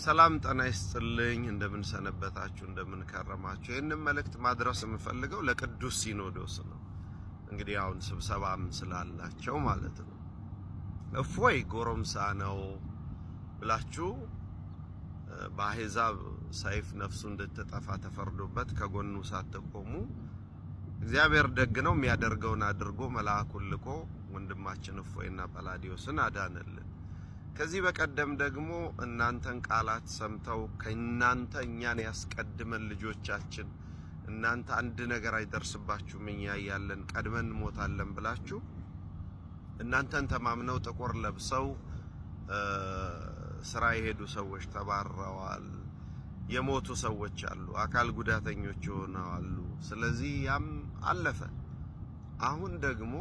ሰላም ጤና ይስጥልኝ። እንደምን ሰነበታችሁ? እንደምን ከረማችሁ? ይህንን መልእክት ማድረስ የምፈልገው ለቅዱስ ሲኖዶስ ነው። እንግዲህ አሁን ስብሰባም ስላላቸው ማለት ነው። እፎይ ጎረምሳ ነው ብላችሁ በአሕዛብ ሰይፍ ነፍሱ እንድትጠፋ ተፈርዶበት ከጎኑ ሳትቆሙ እግዚአብሔር ደግ ነው፣ የሚያደርገውን አድርጎ መልአኩን ልኮ ወንድማችን እፎይና ጳላዲዮስን አዳነልን። ከዚህ በቀደም ደግሞ እናንተን ቃላት ሰምተው ከእናንተ እኛን ያስቀድመን ልጆቻችን እናንተ አንድ ነገር አይደርስባችሁም እኛ ያለን ቀድመን ሞታለን ብላችሁ እናንተን ተማምነው ጥቁር ለብሰው ስራ የሄዱ ሰዎች ተባረዋል። የሞቱ ሰዎች አሉ፣ አካል ጉዳተኞች ሆነዋል። ስለዚህ ያም አለፈ። አሁን ደግሞ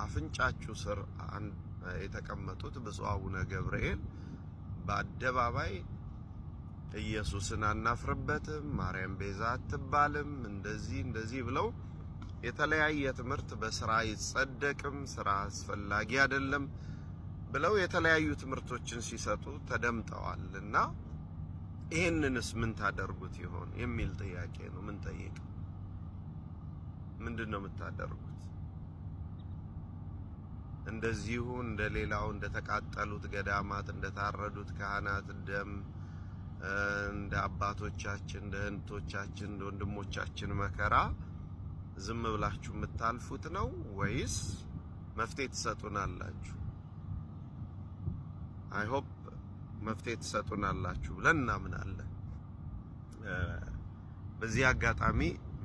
አፍንጫችሁ ስር የተቀመጡት ብፁዕ አቡነ ገብርኤል በአደባባይ ኢየሱስን አናፍርበትም፣ ማርያም ቤዛ አትባልም፣ እንደዚህ ብለው የተለያየ ትምህርት በስራ ይጸደቅም፣ ስራ አስፈላጊ አይደለም ብለው የተለያዩ ትምህርቶችን ሲሰጡ ተደምጠዋል። እና ይሄንንስ ምን ታደርጉት ይሆን የሚል ጥያቄ ነው። ምን ጠይቅ ምንድነው የምታደርጉት? እንደዚሁ እንደሌላው እንደተቃጠሉት ገዳማት እንደታረዱት ካህናት ደም እንደ አባቶቻችን እንደ እህቶቻችን እንደ ወንድሞቻችን መከራ ዝም ብላችሁ የምታልፉት ነው ወይስ መፍትሄ ትሰጡናላችሁ? አይ ሆፕ መፍትሄ ትሰጡናላችሁ ብለን እናምናለን። በዚህ አጋጣሚ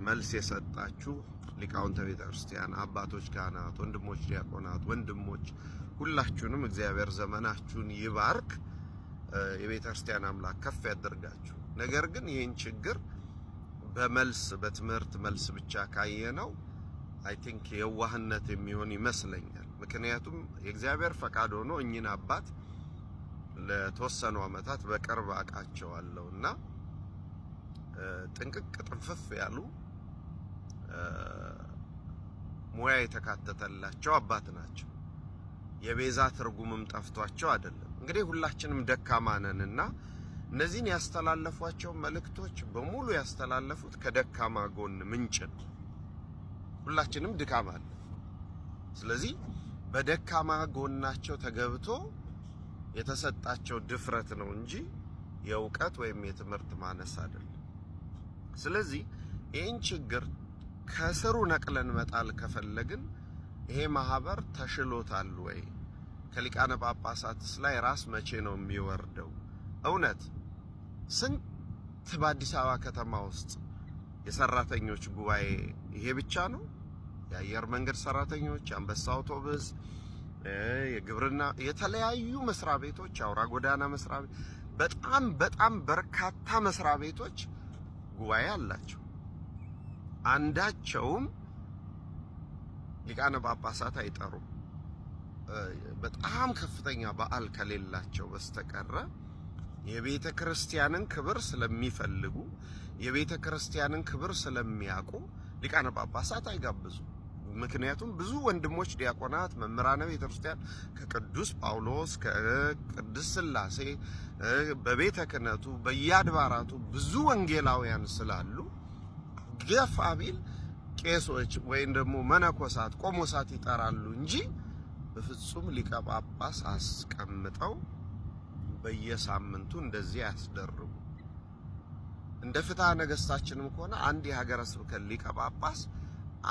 መልስ የሰጣችሁ ሊቃውንተ ቤተክርስቲያን፣ አባቶች፣ ካህናት፣ ወንድሞች ዲያቆናት፣ ወንድሞች ሁላችሁንም እግዚአብሔር ዘመናችሁን ይባርክ፣ የቤተክርስቲያን አምላክ ከፍ ያደርጋችሁ። ነገር ግን ይህን ችግር በመልስ በትምህርት መልስ ብቻ ካየነው አይ ቲንክ የዋህነት የሚሆን ይመስለኛል። ምክንያቱም የእግዚአብሔር ፈቃድ ሆኖ እኚህን አባት ለተወሰኑ ዓመታት በቅርብ አውቃቸዋለሁና ጥንቅቅ ጥንፍፍ ያሉ ሙያ የተካተተላቸው አባት ናቸው። የቤዛ ትርጉምም ጠፍቷቸው አይደለም። እንግዲህ ሁላችንም ደካማ ነንና እነዚህን ያስተላለፏቸው መልእክቶች በሙሉ ያስተላለፉት ከደካማ ጎን ምንጭ ነው። ሁላችንም ድካም አለ። ስለዚህ በደካማ ጎናቸው ተገብቶ የተሰጣቸው ድፍረት ነው እንጂ የእውቀት ወይም የትምህርት ማነስ አይደለም። ስለዚህ ይህን ችግር ከስሩ ነቅለን መጣል ከፈለግን ይሄ ማህበር ተሽሎታል ወይ? ከሊቃነ ጳጳሳትስ ላይ ራስ መቼ ነው የሚወርደው? እውነት ስንት በአዲስ አበባ ከተማ ውስጥ የሰራተኞች ጉባኤ ይሄ ብቻ ነው? የአየር መንገድ ሰራተኞች፣ የአንበሳ አውቶቡስ፣ የግብርና የተለያዩ መስሪያ ቤቶች፣ አውራ ጎዳና መስሪያ ቤት፣ በጣም በርካታ መስሪያ ቤቶች ጉባኤ አላቸው። አንዳቸውም ሊቃነ ጳጳሳት አይጠሩም። በጣም ከፍተኛ በዓል ከሌላቸው በስተቀር የቤተ ክርስቲያንን ክብር ስለሚፈልጉ የቤተ ክርስቲያንን ክብር ስለሚያውቁ ሊቃነ ጳጳሳት አይጋብዙ። ምክንያቱም ብዙ ወንድሞች ዲያቆናት፣ መምህራነ ቤተ ክርስቲያን ከቅዱስ ጳውሎስ ከቅድስት ሥላሴ በቤተ ክህነቱ በየአድባራቱ ብዙ ወንጌላውያን ስላሉ ገፋ ቢል ቄሶች ወይም ደግሞ መነኮሳት ቆሞሳት ይጠራሉ እንጂ በፍጹም ሊቀ ጳጳስ አስቀምጠው በየሳምንቱ እንደዚህ ያስደርጉ። እንደ ፍትሐ ነገሥታችንም ከሆነ አንድ የሀገረ ስብከት ሊቀ ጳጳስ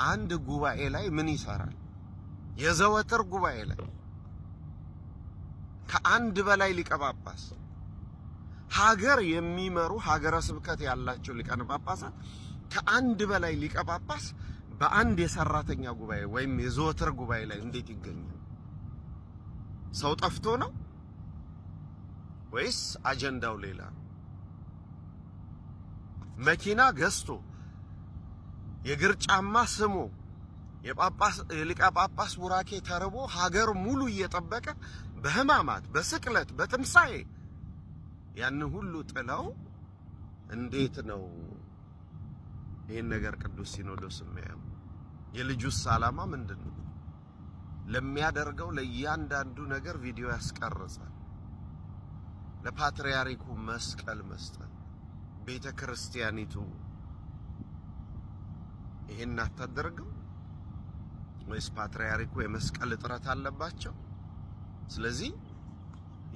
አንድ ጉባኤ ላይ ምን ይሰራል? የዘወትር ጉባኤ ላይ ከአንድ በላይ ሊቀ ጳጳስ ሀገር የሚመሩ ሀገረ ስብከት ያላቸው ሊቃነ ጳጳሳት ከአንድ በላይ ሊቀ ጳጳስ በአንድ የሰራተኛ ጉባኤ ወይም የዘወትር ጉባኤ ላይ እንዴት ይገኛል? ሰው ጠፍቶ ነው ወይስ አጀንዳው ሌላ ነው? መኪና ገዝቶ የእግር ጫማ ስሞ የሊቀ ጳጳስ ቡራኬ ተርቦ ሀገር ሙሉ እየጠበቀ በሕማማት በስቅለት በትንሣኤ ያን ሁሉ ጥለው እንዴት ነው ይሄን ነገር ቅዱስ ሲኖዶስ የሚያየው? የልጁስ ዓላማ ምንድነው? ለሚያደርገው ለእያንዳንዱ ነገር ቪዲዮ ያስቀርጻል። ለፓትርያርኩ መስቀል መስጠት። ቤተ ክርስቲያኒቱ ይሄን አታደርግም ወይስ ፓትርያርኩ የመስቀል እጥረት አለባቸው? ስለዚህ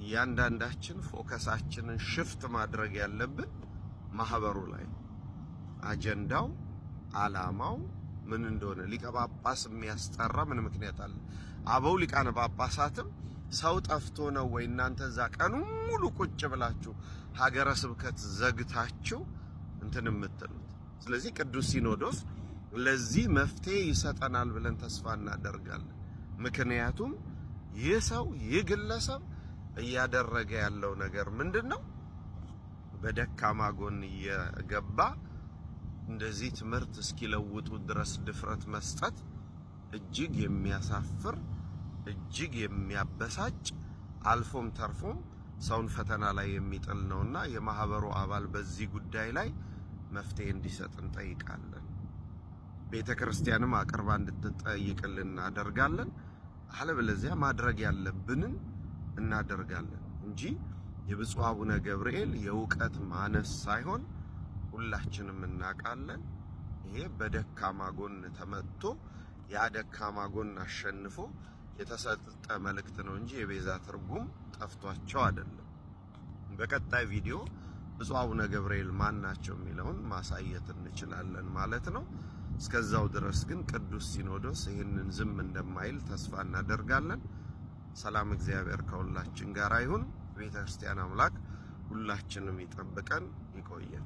እያንዳንዳችን ፎከሳችንን ሽፍት ማድረግ ያለብን ማህበሩ ላይ አጀንዳው ዓላማው ምን እንደሆነ። ሊቀ ጳጳስ የሚያስጠራ ምን ምክንያት አለ? አበው ሊቃነ ጳጳሳትም ሰው ጠፍቶ ነው ወይ እናንተ እዛ ቀኑ ሙሉ ቁጭ ብላችሁ ሀገረ ስብከት ዘግታችሁ እንትን የምትሉት? ስለዚህ ቅዱስ ሲኖዶስ ለዚህ መፍትሄ ይሰጠናል ብለን ተስፋ እናደርጋለን። ምክንያቱም ይህ ሰው ይህ ግለሰብ እያደረገ ያለው ነገር ምንድነው? በደካማ ጎን እየገባ እንደዚህ ትምህርት እስኪለውጡ ድረስ ድፍረት መስጠት እጅግ የሚያሳፍር እጅግ የሚያበሳጭ አልፎም ተርፎም ሰውን ፈተና ላይ የሚጥል ነውና የማህበሩ አባል በዚህ ጉዳይ ላይ መፍትሄ እንዲሰጥ እንጠይቃለን። ቤተክርስቲያንም አቅርባ እንድትጠይቅልን እናደርጋለን። አለበለዚያ ማድረግ ያለብንን እናደርጋለን እንጂ የብፁዕ አቡነ ገብርኤል የእውቀት ማነስ ሳይሆን ሁላችንም እናውቃለን። ይሄ በደካማ ጎን ተመትቶ ያ ደካማ ጎን አሸንፎ የተሰጠ መልእክት ነው እንጂ የቤዛ ትርጉም ጠፍቷቸው አይደለም። በቀጣይ ቪዲዮ ብፁዕ አቡነ ገብርኤል ማን ናቸው የሚለውን ማሳየት እንችላለን ማለት ነው። እስከዛው ድረስ ግን ቅዱስ ሲኖዶስ ይህንን ዝም እንደማይል ተስፋ እናደርጋለን። ሰላም እግዚአብሔር ከሁላችን ጋር ይሁን። ቤተ ክርስቲያን አምላክ ሁላችንም ይጠብቀን፣ ይቆየን።